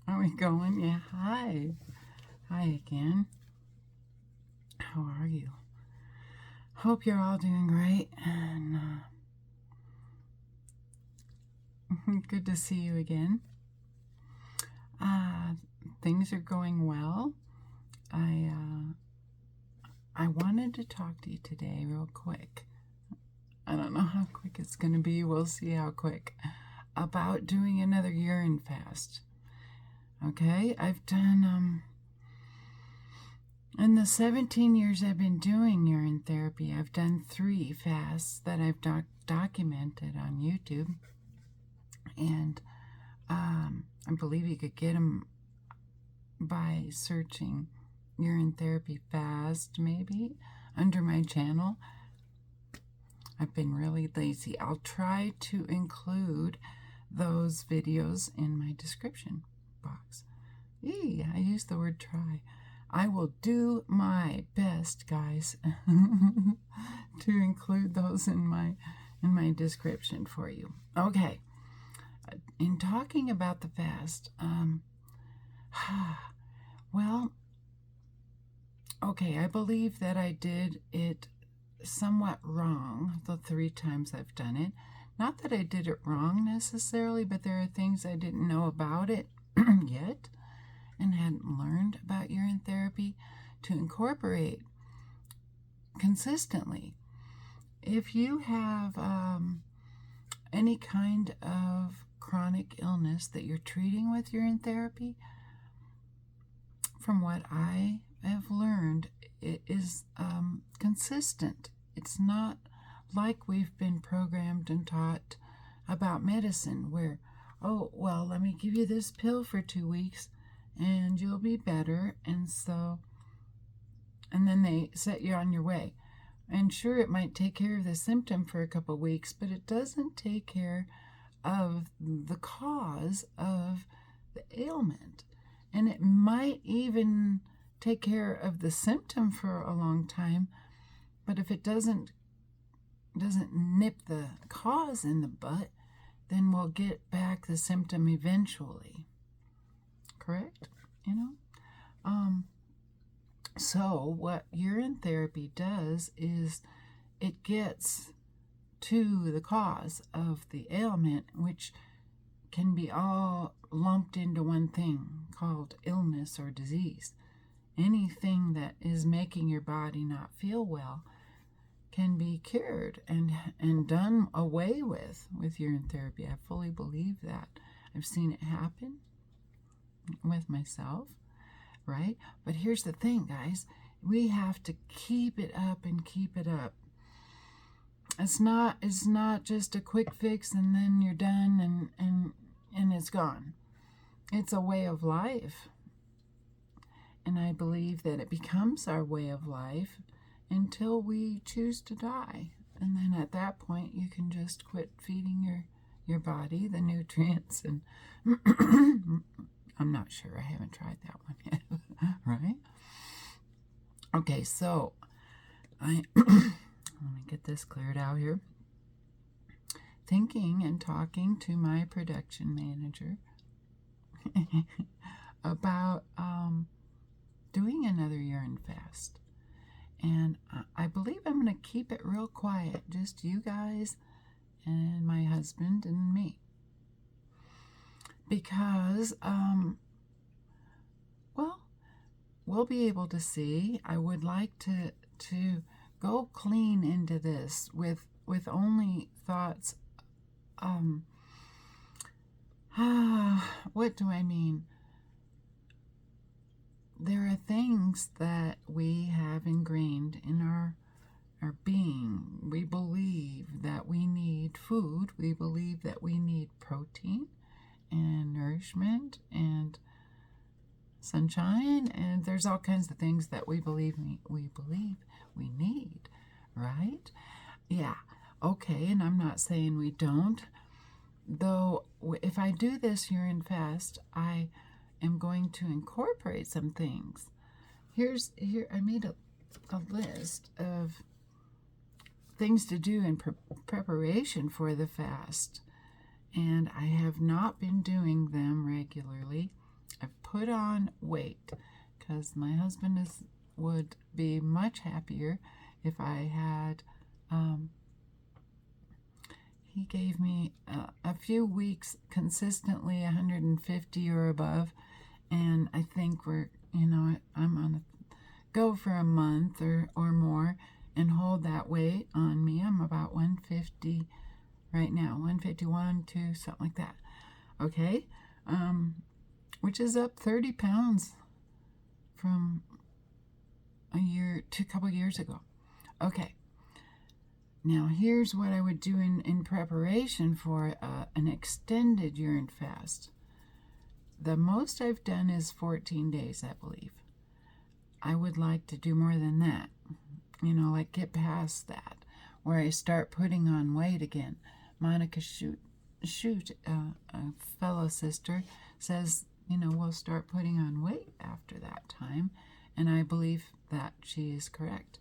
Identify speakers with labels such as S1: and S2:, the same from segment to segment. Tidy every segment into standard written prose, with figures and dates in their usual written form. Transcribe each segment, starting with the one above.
S1: Are we going? Yeah. Hi. Hi again. How are you? Hope you're all doing great. And good to see you again. Uh, things are going well. I wanted to talk to you today real quick. I don't know how quick it's going to be. We'll see how quick. About doing another urine fast. Okay? I've done, in the 17 years I've been doing urine therapy, I've done 3 fasts that I've documented on YouTube. And I believe you could get them by searching urine therapy fast, maybe, under my channel. I've been really lazy. I'll try to include those videos in my description box. Yee, I used the word try. I will do my best, guys, to include those in my description for you. Okay. In talking about the fast, well, okay, I believe that I did it somewhat wrong the 3 times I've done it. Not that I did it wrong necessarily, but there are things I didn't know about it yet and hadn't learned about urine therapy to incorporate consistently. If you have any kind of chronic illness that you're treating with urine therapy, from what I have learned, it is consistent. It's not like we've been programmed and taught about medicine where, oh, well, let me give you this pill for 2 weeks and you'll be better. And then they set you on your way. And sure, it might take care of the symptom for a couple weeks, but it doesn't take care of the cause of the ailment. And it might even take care of the symptom for a long time, but if it doesn't nip the cause in the butt, then we'll get back the symptom eventually. Correct? So what urine therapy does is it gets to the cause of the ailment, which can be all lumped into one thing called illness or disease. Anything that is making your body not feel well can be cured and done away with urine therapy. I fully believe that. I've seen it happen with myself, right? But here's the thing, guys. We have to keep it up and keep it up. It's not just a quick fix and then you're done and it's gone. It's a way of life. And I believe that it becomes our way of life until we choose to die. And then at that point, you can just quit feeding your body the nutrients. And I'm not sure. I haven't tried that one yet. Right? Okay, so let me get this cleared out here. Thinking and talking to my production manager about doing another urine fast. And I believe I'm going to keep it real quiet, just you guys and my husband and me. Because, well, we'll be able to see. I would like to go clean into this with only thoughts. What do I mean? There are things that we have ingrained in our being. We believe that we need food. We believe that we need protein and nourishment and sunshine, and there's all kinds of things that we believe we need, right? Yeah. Okay, and I'm not saying we don't. Though if I do this urine fast, I am going to incorporate some things. Here I made a list of things to do in preparation for the fast, and I have not been doing them regularly. put on weight, because my husband would be much happier if I had, he gave me a few weeks consistently 150 or above, and I think I'm on a go for a month or more and hold that weight on me. I'm about 150 right now, 151, 2, something like that. Okay, which is up 30 pounds from a couple years ago. Okay, now here's what I would do in preparation for an extended urine fast. The most I've done is 14 days, I believe. I would like to do more than that, like get past that, where I start putting on weight again. Monica Shoot, a fellow sister, says, we'll start putting on weight after that time, and I believe that she is correct.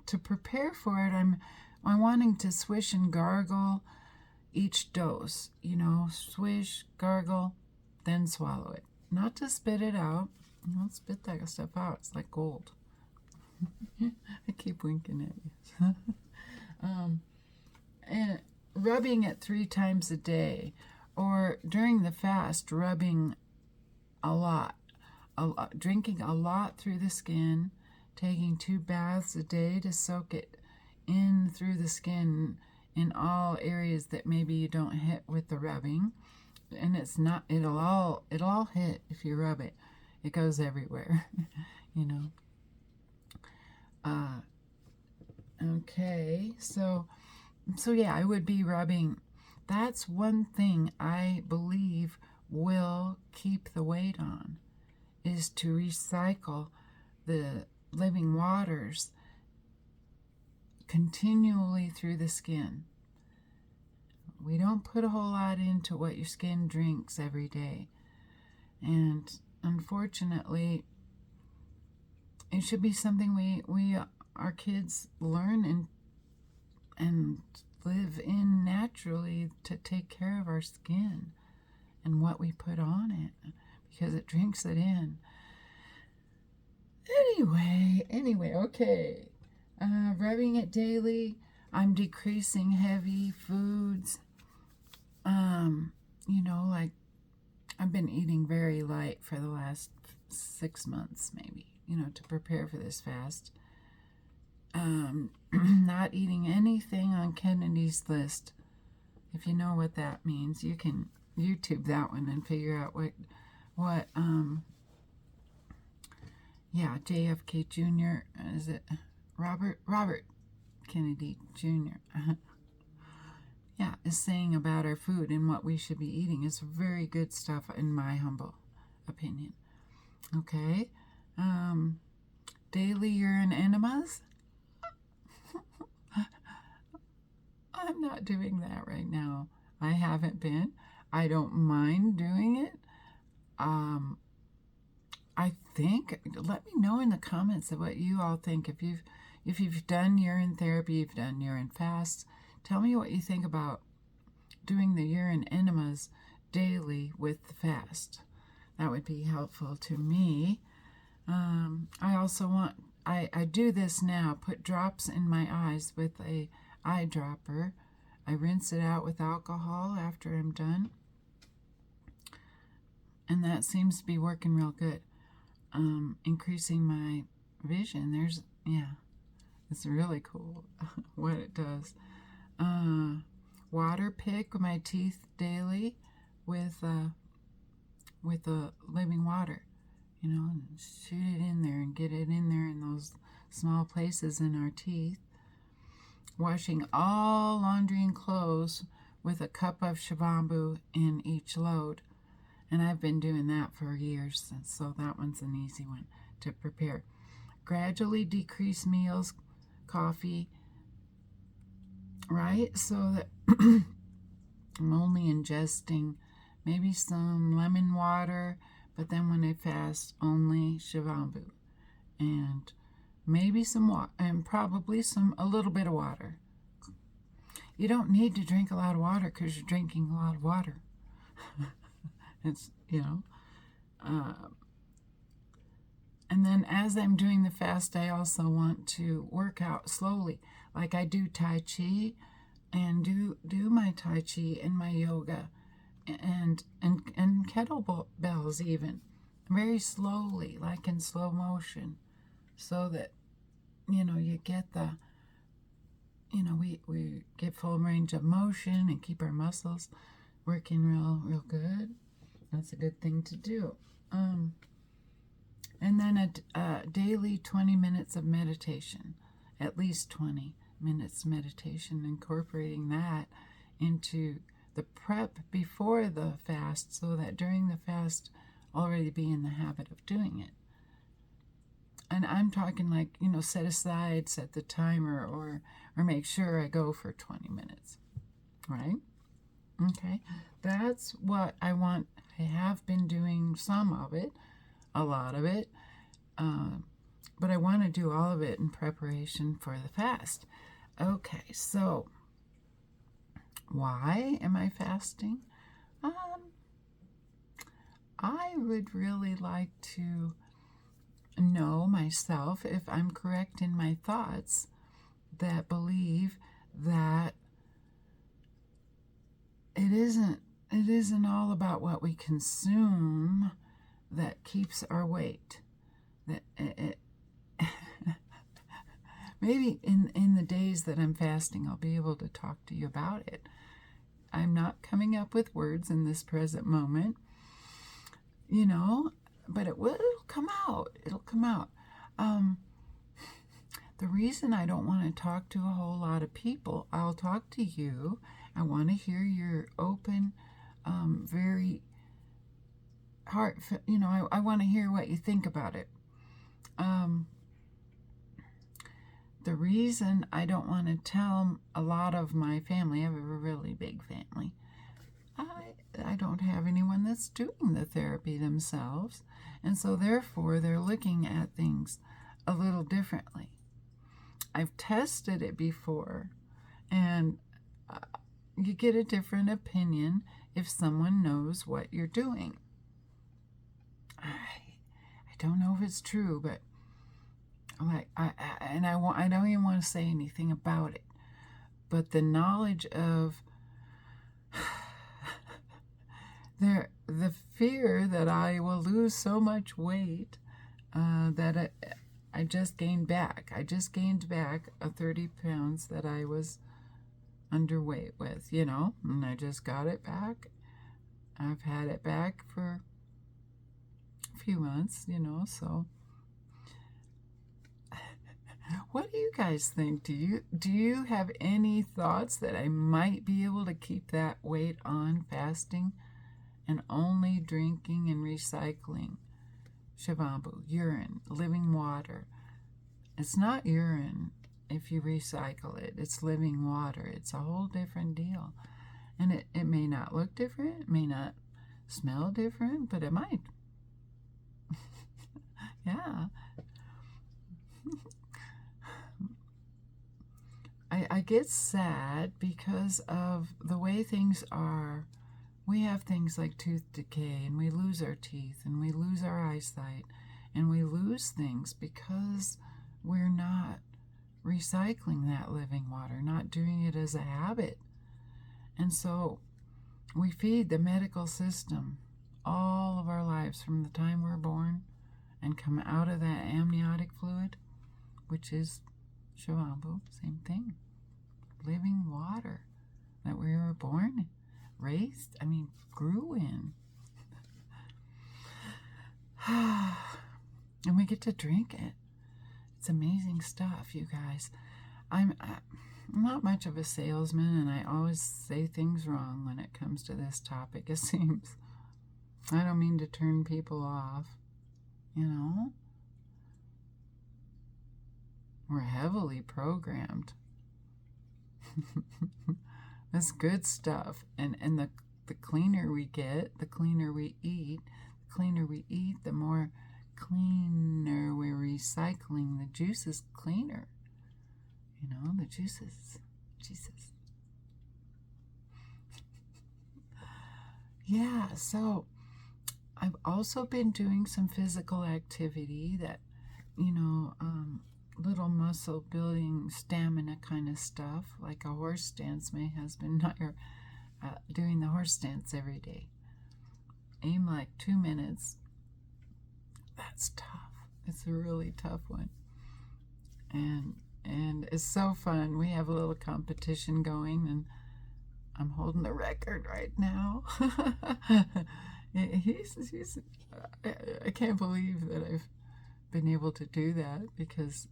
S1: To prepare for it, I'm wanting to swish and gargle each dose. Swish, gargle, then swallow it. Not to spit it out. Don't spit that stuff out. It's like gold. I keep winking at you. And rubbing it 3 times a day, or during the fast, rubbing a lot, drinking a lot through the skin, taking 2 baths a day to soak it in through the skin in all areas that maybe you don't hit with the rubbing. And it'll all hit if you rub it. It goes everywhere, Okay, so yeah, I would be rubbing. That's one thing I believe will keep the weight on, is to recycle the living waters continually through the skin. We don't put a whole lot into what your skin drinks every day. And unfortunately, it should be something our kids learn and live in naturally, to take care of our skin and what we put on it, because it drinks it in. Anyway, okay. Rubbing it daily. I'm decreasing heavy foods. Like I've been eating very light for the last 6 months, maybe, to prepare for this fast. Not eating anything on Kennedy's list. If you know what that means, you can YouTube that one and figure out what JFK Jr. Is it Robert Kennedy Jr. Is saying about our food and what we should be eating. It's very good stuff, in my humble opinion. Okay, daily urine enemas. I'm not doing that right now. I haven't been. I don't mind doing it. I think, let me know in the comments of what you all think. If you've done urine therapy, you've done urine fasts, tell me what you think about doing the urine enemas daily with the fast. That would be helpful to me. I also I do this now, put drops in my eyes with a eyedropper. I rinse it out with alcohol after I'm done, and that seems to be working real good. Increasing my vision. It's really cool what it does. Water pick my teeth daily with the living water, and shoot it in there and get it in there in those small places in our teeth. Washing all laundry and clothes with a cup of Shivambu in each load. And I've been doing that for years, and so that one's an easy one to prepare. Gradually decrease meals, coffee, right? So that I'm only ingesting maybe some lemon water, but then when I fast, only Shivambu. And maybe some water, and probably a little bit of water. You don't need to drink a lot of water because you're drinking a lot of water. It's, and then as I'm doing the fast, I also want to work out slowly. Like I do Tai Chi and do my Tai Chi and my yoga and kettlebells even, very slowly, like in slow motion, so that, you get we get full range of motion and keep our muscles working real good. That's a good thing to do. And then a daily 20 minutes of meditation, at least 20 minutes meditation, incorporating that into the prep before the fast, so that during the fast already be in the habit of doing it. And I'm talking like, set the timer or make sure I go for 20 minutes, right? Okay, that's what I want. I have been doing some of it, a lot of it, but I want to do all of it in preparation for the fast. Okay, so why am I fasting? I would really like to know myself if I'm correct in my thoughts that believe that it isn't all about what we consume that keeps our weight. That maybe in the days that I'm fasting, I'll be able to talk to you about it. I'm not coming up with words in this present moment, but it'll come out. It'll come out. The reason I don't want to talk to a whole lot of people, I'll talk to you. I want to hear your open, very heart. I want to hear what you think about it. The reason I don't want to tell a lot of my family, I have a really big family. I don't have anyone that's doing the therapy themselves, and so therefore they're looking at things a little differently. I've tested it before, and you get a different opinion if someone knows what you're doing. I don't know if it's true, but I don't even want to say anything about it. But the knowledge of the fear that I will lose so much weight that I just gained back. I just gained back 30 pounds that I was underweight with, and I just got it back. I've had it back for a few months, so. What do you guys think? Do you have any thoughts that I might be able to keep that weight on fasting and only drinking and recycling Shivambu, urine, living water? It's not urine if you recycle it. It's living water. It's a whole different deal. And it may not look different. It may not smell different, but it might. Yeah. I get sad because of the way things are. We have things like tooth decay, and we lose our teeth, and we lose our eyesight, and we lose things because we're not recycling that living water, not doing it as a habit. And so we feed the medical system all of our lives from the time we're born and come out of that amniotic fluid, which is Shivambu, same thing. Living water that we were born, raised, grew in. And we get to drink it. It's amazing stuff, you guys. I'm not much of a salesman, and I always say things wrong when it comes to this topic, it seems. I don't mean to turn people off, We're heavily programmed. That's good stuff. And the cleaner we get, the cleaner we eat, the more cleaner we're recycling. The juice is cleaner. The juices. Jesus. Yeah, so I've also been doing some physical activity that, you know, little muscle building, stamina kind of stuff, like a horse stance. My husband and I are doing the horse stance every day. Aim like 2 minutes. That's tough. It's a really tough one. And it's so fun. We have a little competition going, and I'm holding the record right now. I can't believe that I've been able to do that, because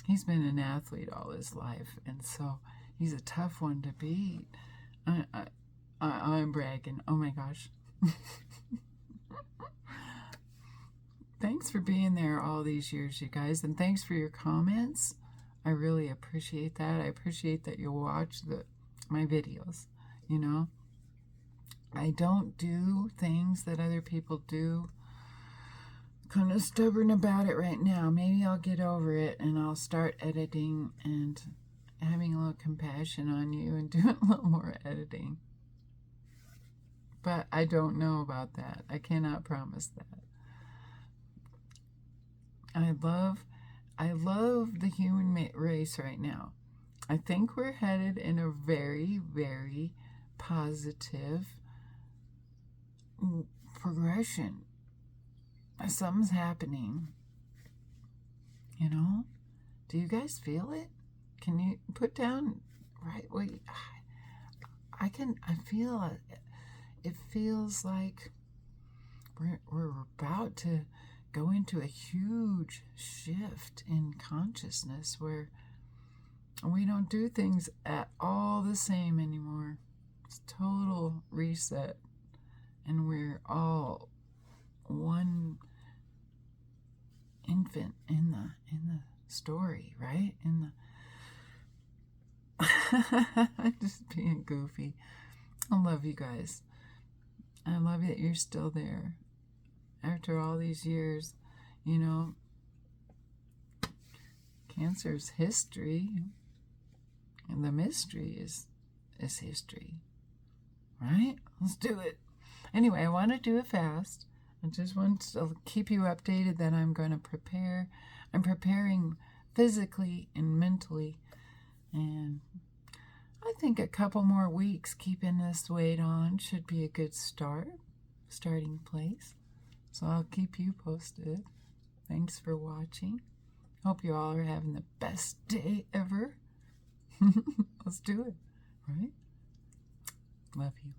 S1: he's been an athlete all his life, and so he's a tough one to beat. I'm bragging. Oh my gosh. Thanks for being there all these years, you guys, and thanks for your comments. I really appreciate that. I appreciate that you watch my videos. You know, I don't do things that other people do. Kind of stubborn about it right now. Maybe I'll get over it and I'll start editing and having a little compassion on you and doing a little more editing. But I don't know about that. I cannot promise that. I love the human race right now. I think we're headed in a very, very positive progression. Something's happening. You know? Do you guys feel it? Can you put down right? Wait, I feel it. It feels like we're about to go into a huge shift in consciousness where we don't do things at all the same anymore. It's total reset, and we're all one infant in the story, right? I'm just being goofy. I love you guys. I love that you're still there after all these years. You know, cancer's history, and the mystery is history, right? Let's do it. Anyway, I want to do a fast. I just want to keep you updated that I'm going to prepare. I'm preparing physically and mentally, and I think a couple more weeks keeping this weight on should be a good starting place. So I'll keep you posted. Thanks for watching. Hope you all are having the best day ever. Let's do it, right? Love you.